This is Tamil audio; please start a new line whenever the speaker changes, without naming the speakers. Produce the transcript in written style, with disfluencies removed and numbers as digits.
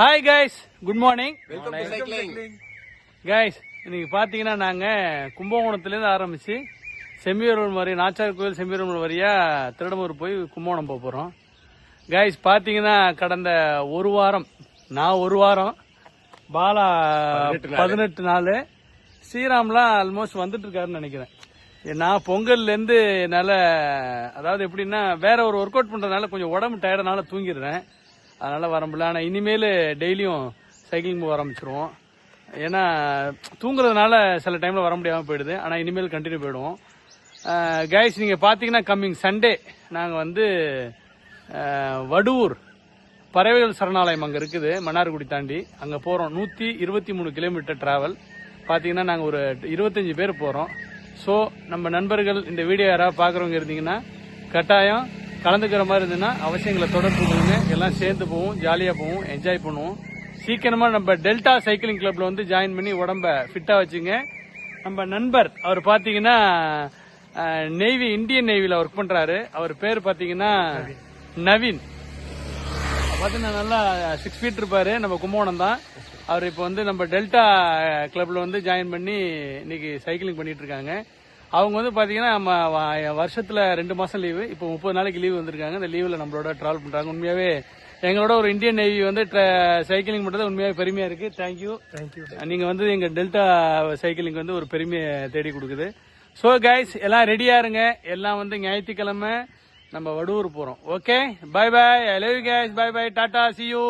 Hi guys, good morning
guys.
இன்னைக்கு பார்த்தீங்கன்னா நாங்கள் கும்பகோணத்துலேருந்து ஆரம்பித்து செம்பியூர் மாதிரி நாச்சார் கோயில் செம்பியூர் வழியா திருடமூர் போய் கும்பகோணம் போக போகிறோம். கைஸ் பார்த்தீங்கன்னா கடந்த ஒரு வாரம் பாலா 18 நாள் ஸ்ரீராம்லாம் ஆல்மோஸ்ட் வந்துட்டு இருக்காருன்னு நினைக்கிறேன். நான் பொங்கல்லேருந்து என்னால் அதாவது எப்படின்னா வேற ஒரு ஒர்க் அவுட் பண்ணுறதுனால கொஞ்சம் உடம்பு டயர்டனால தூங்கிடுறேன். அதனால் வர முடியல. ஆனால் இனிமேல் டெய்லியும் சைக்கிளிங் போக ஆரம்பிச்சிருவோம். ஏன்னா தூங்குறதுனால சில டைமில் வர முடியாமல் போயிடுது. ஆனால் இனிமேல் கண்டினியூ போயிடுவோம். கைஸ் நீங்கள் பார்த்தீங்கன்னா கம்மிங் சண்டே நாங்கள் வந்து வடுவூர் பறவைகள் சரணாலயம் அங்கே இருக்குது, மன்னார்குடி தாண்டி அங்கே போகிறோம். 123 கிலோமீட்டர் டிராவல். பார்த்தீங்கன்னா நாங்கள் ஒரு 25 பேர் போகிறோம். ஸோ நம்ம நண்பர்கள் இந்த வீடியோ யாராவது பார்க்குறவங்க இருந்தீங்கன்னா கட்டாயம் கலந்துக்கிற மாதிரி இருந்ததுன்னா அவசியங்களை தொடர்பு கொள்ளுங்க. எல்லாம் சேர்ந்து போவோம், ஜாலியாக போவோம், என்ஜாய் பண்ணுவோம். சீக்கிரமாக நம்ம டெல்டா சைக்கிளிங் கிளப்ல வந்து ஜாயின் பண்ணி உடம்ப ஃபிட்டாக வச்சுங்க. நம்ம நண்பர் அவர் பார்த்தீங்கன்னா இந்தியன் நேவியில் ஒர்க் பண்ணுறாரு. அவர் பேர் பார்த்தீங்கன்னா நவீன். பார்த்தீங்கன்னா நல்லா 6 ஃபீட் இருப்பாரு. நம்ம கும்பகோணம் தான். அவர் இப்போ வந்து நம்ம டெல்டா கிளப்ல வந்து ஜாயின் பண்ணி இன்னைக்கு சைக்கிளிங் பண்ணிட்டு இருக்காங்க. அவங்க வந்து பாத்தீங்கன்னா நம்ம வருஷத்துல 2 மாசம் லீவு, இப்போ 30 நாளைக்கு லீவு வந்திருக்காங்க. இந்த லீவ்ல நம்மளோட டிராவல் பண்றாங்க. உண்மையாவே எங்களோட ஒரு இந்தியன் நேவி வந்து சைக்கிளிங் பண்றது உண்மையாவே பெருமையா இருக்கு. தேங்க்யூ. நீங்க வந்து எங்க டெல்டா சைக்கிளிங் வந்து ஒரு பெருமையை தேடி கொடுக்குது. ஸோ கைஸ் எல்லாம் ரெடியா இருங்க. எல்லாம் வந்து ஞாயிற்றுக்கிழமை நம்ம வடுவூர் போறோம். Okay, bye bye. I love you guys. Bye bye, tata, see you.